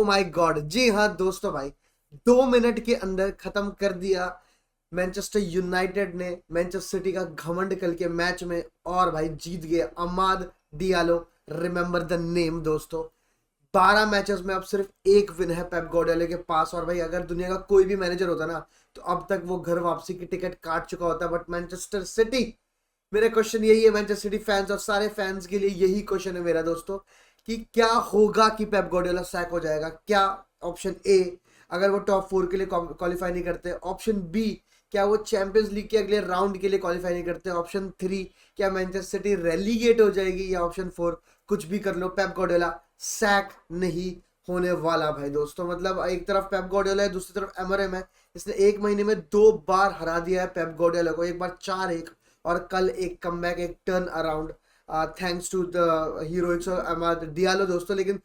My God, जी हाँ दोस्तों भाई, 2 मिनट के अंदर खत्म कर दिया मैनचेस्टर यूनाइटेड ने मैनचेस्टर सिटी का घमंड कल के मैच में। और भाई जीत गए अमाद डियालो, रिमेंबर द नेम दोस्तों। 12 मैचेस में अब सिर्फ एक विन है पेप गार्डियोला के पास। और भाई अगर दुनिया का कोई भी मैनेजर होता ना तो अब तक वो घर वापसी की टिकट काट चुका होता। बट मैनचेस्टर सिटी, मेरा क्वेश्चन यही है मैनचेस्टर सिटी फैंस और सारे फैंस के लिए यही क्वेश्चन है मेरा दोस्तों कि क्या होगा कि पेप गार्डियोला सैक हो जाएगा क्या? ऑप्शन ए, अगर वो टॉप 4 के लिए क्वालिफाई नहीं करते। ऑप्शन बी, क्या वो चैंपियंस लीग के अगले राउंड के लिए क्वालिफाई नहीं करते। ऑप्शन 3, क्या मैनचेस्टर सिटी रेलीगेट हो जाएगी। या ऑप्शन 4, कुछ भी कर लो, पेप गार्डियोला सैक नहीं होने वाला भाई दोस्तों। मतलब एक तरफ पेप गार्डियोला है, दूसरी तरफ एमआरएम है। इसने 1 महीने में 2 बार हरा दिया है पेप गार्डियोला को, एक बार 4-1 और कल एक कमबैक, एक turn around thanks to the heroics of Amad Diallo दोस्तों। लेकिन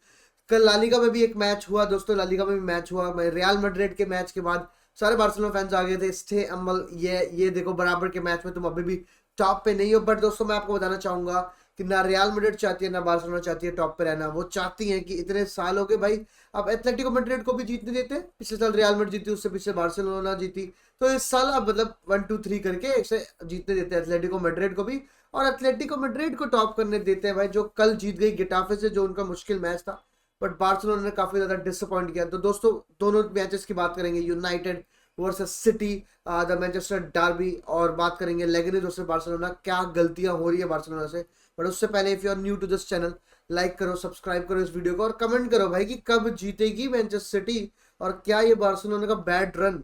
कल लालिगा में भी एक मैच हुआ दोस्तों, लालिगा में भी मैच हुआ। रियल मैड्रिड के मैच के बाद सारे बार्सिलोना फैंस आ गए थे, स्टे अमल, ये देखो बराबर के मैच में तुम अभी भी टॉप पे नहीं हो। बट दोस्तों मैं आपको बताना चाहूंगा कि ना रियल मैड्रिड चाहती है ना बार्सिलोना चाहती है टॉप पे रहना। वो चाहती है कि इतने साल हो गए भाई, अब एथलेटिको मैड्रिड को भी जीतने देते। पिछले साल रियल मैड्रिड जीती, उससे पिछले बार्सिलोना जीती, तो इस साल अब मतलब 1-2-3 करके ऐसे जीतने देते हैं एथलेटिको मैड्रिड को भी, और एथलेटिको मैड्रिड को टॉप करने देते हैं भाई, जो कल जीत गई गेटाफे से, जो उनका मुश्किल मैच था। बट बार्सिलोना ने काफी ज्यादा डिसअपॉइंट किया। तो दोस्तों दोनों मैचेस की बात करेंगे, United versus city, the Manchester Derby, और बात करेंगे लेगनेस वर्सेस बार्सिलोना, क्या गलतियां हो रही है बार्सिलोना से। बट उससे पहले if you are new to this channel, like करो, सब्सक्राइब करो इस वीडियो को और कमेंट करो भाई कि कब जीतेगी मैनचेस्टर सिटी, और क्या ये बार्सिलोना का बैड रन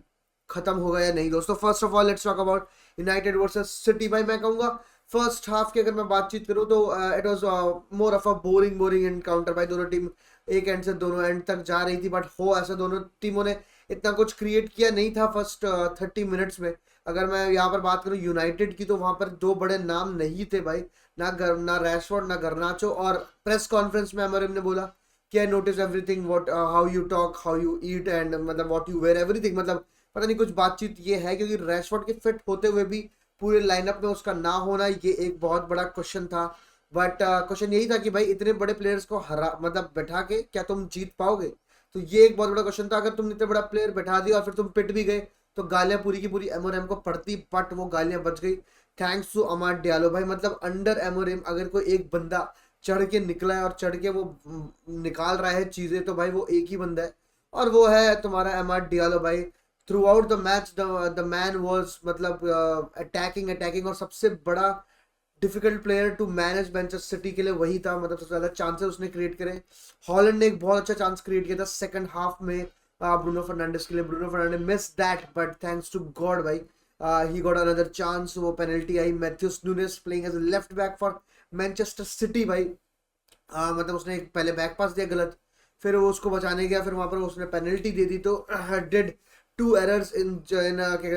खत्म होगा या नहीं दोस्तों। First of all let's talk about United versus city. भाई मैं कहूंगा फर्स्ट हाफ की अगर मैं बातचीत करूं तो it was more of a boring encounter भाई। दोनों टीम एक एंड से दोनों एंड तक जा रही थी, बट हो ऐसा दोनों टीमों ने इतना कुछ क्रिएट किया नहीं था फर्स्ट 30 मिनट्स में। अगर मैं यहाँ पर बात करूँ यूनाइटेड की, तो वहां पर 2 बड़े नाम नहीं थे भाई, ना रैशफोर्ड ना गर्नाचो। और प्रेस कॉन्फ्रेंस में अमरिम ने बोला कि I notice everything, what how you talk, how you eat and मतलब व्हाट यू वेयर, एवरीथिंग। मतलब पता नहीं कुछ बातचीत ये है, क्योंकि रैशफोर्ड के फिट होते हुए भी पूरे लाइनअप में उसका ना होना, ये एक बहुत बड़ा क्वेश्चन था। बट क्वेश्चन यही था कि भाई इतने बड़े प्लेयर्स को हरा मतलब बैठा के क्या तुम जीत पाओगे? तो ये एक बहुत बड़ा क्वेश्चन था। अगर तुमने इतने बड़ा प्लेयर बैठा दिया और फिर तुम पिट भी गए तो गालियां पूरी की पूरी एमओएम को पड़ती, बट वो गालियां बच गई थैंक्स टू अमाद डियालो भाई। मतलब अंडर एमओएम अगर कोई एक बंदा चढ़ के निकला है और चढ़ के वो निकाल रहा है चीजें, तो भाई वो एक ही बंदा है, और वो है तुम्हारा अमाद डियालो भाई। Throughout the match the man was मतलब अटैकिंग, और सबसे बड़ा difficult player to manage Manchester City के लिए वही था। मतलब सबसे ज्यादा चांसेस उसने क्रिएट करे। हॉलैंड ने एक बहुत अच्छा चांस क्रिएट किया था सेकंड हाफ में ब्रूनो फर्नांडिस के लिए। Bruno Fernandes miss that, but thanks to God भाई ही गॉट अनदर चांस। वो पेनल्टी आई, Matheus Nunes playing as a left back for Manchester City भाई। मतलब उसने एक पहले बैक पास दिया गलत, फिर वो उसको बचाने गया, फिर वहां पर उसने पेनल्टी दे दी। तो did 2 errors in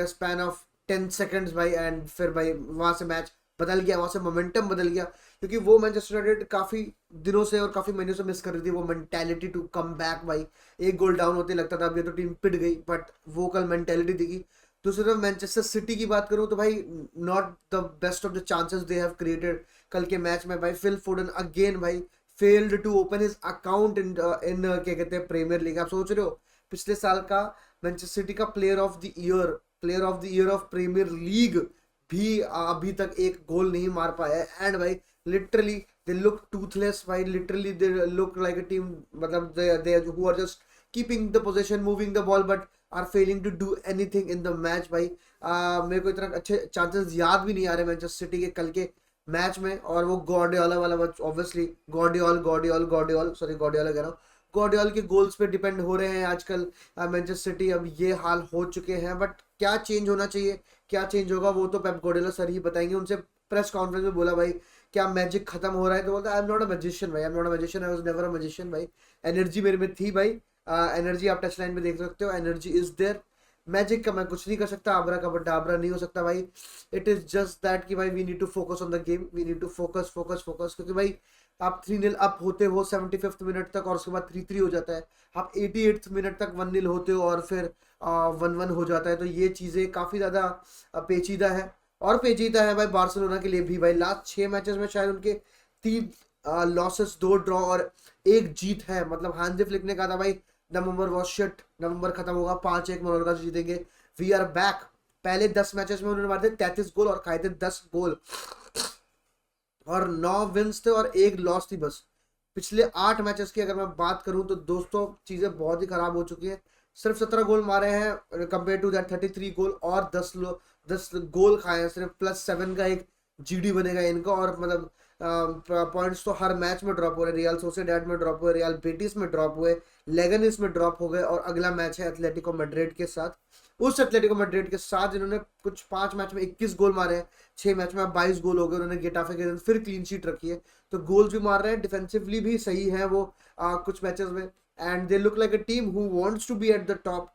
span of 10 seconds भाई, एंड फिर भाई वहां से मैच बदल गया, वहां से मोमेंटम बदल गया। क्योंकि वो मैनचेस्टर यूनाइटेड काफी दिनों से और काफी महीनों से मिस कर रही थी वो मेंटालिटी टू कम बैक भाई। एक गोल डाउन होते लगता था अब ये तो टीम पिट गई, बट वो कल मेंटालिटी दिखी। दूसरी तरफ मैनचेस्टर सिटी की बात करूं तो भाई not the best of the chances they have created कल के मैच में भाई। फिल फूडन अगेन भाई failed to open his account in क्या कहते हैं प्रीमियर लीग। आप सोच रहे हो पिछले साल का मैनचेस्टर सिटी का प्लेयर ऑफ प्रीमियर लीग भी अभी तक एक गोल नहीं मार पाया है। एंड भाई लिटरली दे लुक टूथलेस भाई, literally they look like a team, मतलब they who are just keeping the position, moving the ball, but are failing to do anything in the match भाई। मेरे को इतना अच्छे चांसेस याद भी नहीं आ रहे मैनचेस्टर सिटी के कल के मैच में। और वो गॉर्डियोला वाला ऑब्वियसली गॉर्डियोला कह रहा हूँ, गॉर्डियोला के गोल्स पे डिपेंड हो रहे हैं आजकल मैनचेस्टर सिटी। अब ये हाल हो चुके हैं, बट क्या चेंज होना चाहिए, क्या चेंज होगा, वो तो पेप गार्डियोला सर ही बताएंगे। उनसे प्रेस कॉन्फ्रेंस में बोला भाई क्या मैजिक खत्म हो रहा है, तो बोलता I am not a magician भाई, I am not a magician, I was never a magician भाई। एनर्जी मेरे में थी भाई, एनर्जी आप टच लाइन में देख सकते हो, एनर्जी इज देयर। मैजिक का मैं कुछ नहीं कर सकता, आबरा का डाबरा नहीं हो सकता भाई। इट इज जस्ट दैट कि भाई we need to focus on the game, we need to focus, क्योंकि भाई आप 3-0 अप होते हो 75th मिनट तक और उसके बाद 3-3 हो जाता है। आप 88th मिनट तक 1-0 होते हो और फिर 1-1 हो जाता है। तो ये चीज़ें काफ़ी ज़्यादा पेचीदा है, और पेचीदा है भाई बार्सिलोना के लिए भी भाई। लास्ट 6 मैचेस में शायद उनके 3 लॉसेस 2 ड्रॉ और 1 जीत है। मतलब हांजी फ्लिक ने कहा था भाई नवंबर वॉज शिट, नवंबर खत्म होगा 5-1 मनोरका से जीतेंगे, वी आर बैक। पहले 10 मैचेस में उन्होंने मारे थे 33 गोल और खाए थे 10 गोल, और 9 विन्स थे और 1 लॉस थी बस। पिछले 8 मैचेस की अगर मैं बात करूं तो दोस्तों चीजें बहुत ही खराब हो चुकी है। सिर्फ 17 गोल मारे हैं कंपेयर टू दैट 33 गोल, और 10 गोल खाए हैं सिर्फ, +7 का एक जीडी बनेगा इनका। और मतलब पॉइंट्स तो हर मैच में ड्रॉप हो रहे, रियल सोसिएडाड में ड्रॉप हुए, रियल बेटिस में ड्रॉप हुए, लेगनिस में ड्रॉप हो गए, और अगला मैच है एथलेटिको मैड्रिड के साथ। उस एथलेटिको मैड्रिड के साथ इन्होंने कुछ 5 मैच में 21 गोल मारे हैं, 6 मैच में 22 गोल हो गए। उन्होंने गेटाफे के दिन फिर क्लीन शीट रखी है, तो गोल्स भी मार रहे हैं, डिफेंसिवली भी सही है वो कुछ मैचेस में। And they look like a team who wants to be at the top,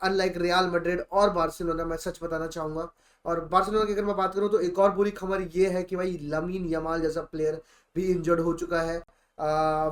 unlike Real Madrid और बार्सिलोना, मैं सच बताना चाहूंगा। और बार्सिलोना की अगर मैं बात करूं तो एक और बुरी खबर ये है कि भाई लामीन यमाल जैसा प्लेयर भी इंजर्ड हो चुका है,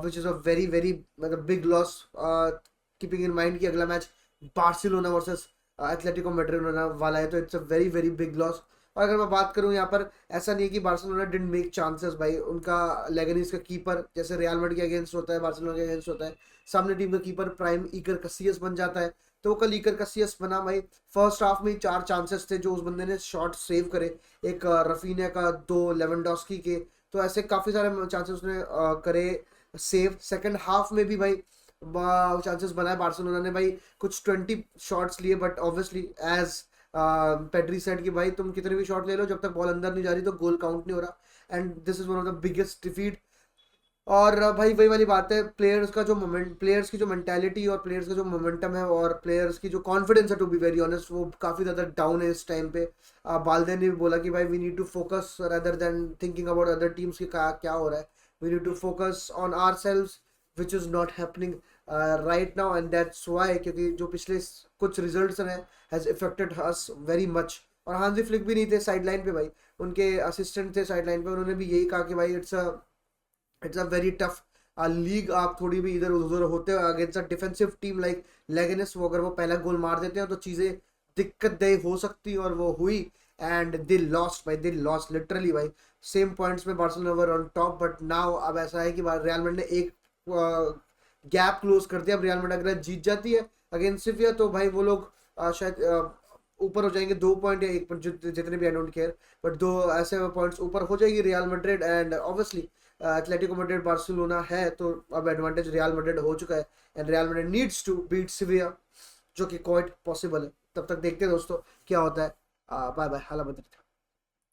which is a very very मतलब big loss, keeping in mind कि अगला match Barcelona versus Atletico Madrid होने वाला है, तो it's a very very big loss. और अगर मैं बात करूं यहाँ पर, ऐसा नहीं है कि बार्सिलोना डिडंट मेक चांसेस भाई, उनका लेगनीज का कीपर जैसे रियल मैड्रिड के अगेंस्ट होता है, बार्सिलोना के अगेंस्ट होता है, सामने टीम का कीपर प्राइम इकर कसियस बन जाता है, तो कल इकर कसियस बना भाई। फर्स्ट हाफ में 4 चांसेस थे जो उस बंदे ने शॉट सेव करे, एक रफीनिया का, 2 लेवेंडोस्की के, तो ऐसे काफी सारे चांसेस उसने करे सेव। सेकंड हाफ में भी भाई चांसेस बनाए बार्सिलोना ने भाई, कुछ 20 शॉट्स लिए, but obviously as Pedri said कि भाई तुम कितने भी शॉट ले लो, जब तक बॉल अंदर नहीं जा रही तो गोल काउंट नहीं हो रहा, and this is one of the biggest defeat. और भाई वही वाली बात है, प्लेयर्स का जो मोमेंट, प्लेयर्स की जो मेंटालिटी और प्लेयर्स का जो मोमेंटम है और प्लेयर्स की जो कॉन्फिडेंस है, टू बी वेरी ऑनेस्ट, वो काफ़ी ज़्यादा डाउन है इस टाइम पे। बाल्दे ने भी बोला कि भाई we need to focus rather than thinking about other teams की क्या हो रहा है, we need to focus on ourselves which is not happening right now, and that's why, क्योंकि जो पिछले कुछ रिजल्ट्स हैं has affected us very much. और हांजी फ्लिक भी नहीं थे साइड लाइन पे भाई, उनके असिस्टेंट थे साइड लाइन पे, उन्होंने भी यही कहा कि भाई it's a very tough league, आप थोड़ी भी इधर उधर होते हो against a defensive team like Leganes, वो अगर वो पहला गोल मार देते हैं तो चीज़ें दिक्कतदेह हो सकती हैं, और वो हुई, एंड दे लॉस्ट भाई, दे लॉस्ट लिटरली भाई। सेम पॉइंट्स में Barcelona were on top, but now अब ऐसा है कि रियल मैड्रिड ने एक गैप क्लोज कर दिया। अब रियल मैड्रिड अगर जीत जाती है अगेंस्ट सिविया तो भाई वो लोग शायद ऊपर हो जाएंगे 2 पॉइंट या 1 पॉइंट, जितने भी, आई डोंट केयर, बट 2 ऐसे पॉइंट्स ऊपर हो जाएगी Real Madrid, and obviously Atletico Madrid Barcelona है, तो अब एडवांटेज रियल मैड्रिड हो चुका है, and Real Madrid needs to beat Sevilla, जो कि क्वाइट पॉसिबल है। तब तक देखते हैं दोस्तों क्या होता है। बाय बाय, हाला मैड्रिड।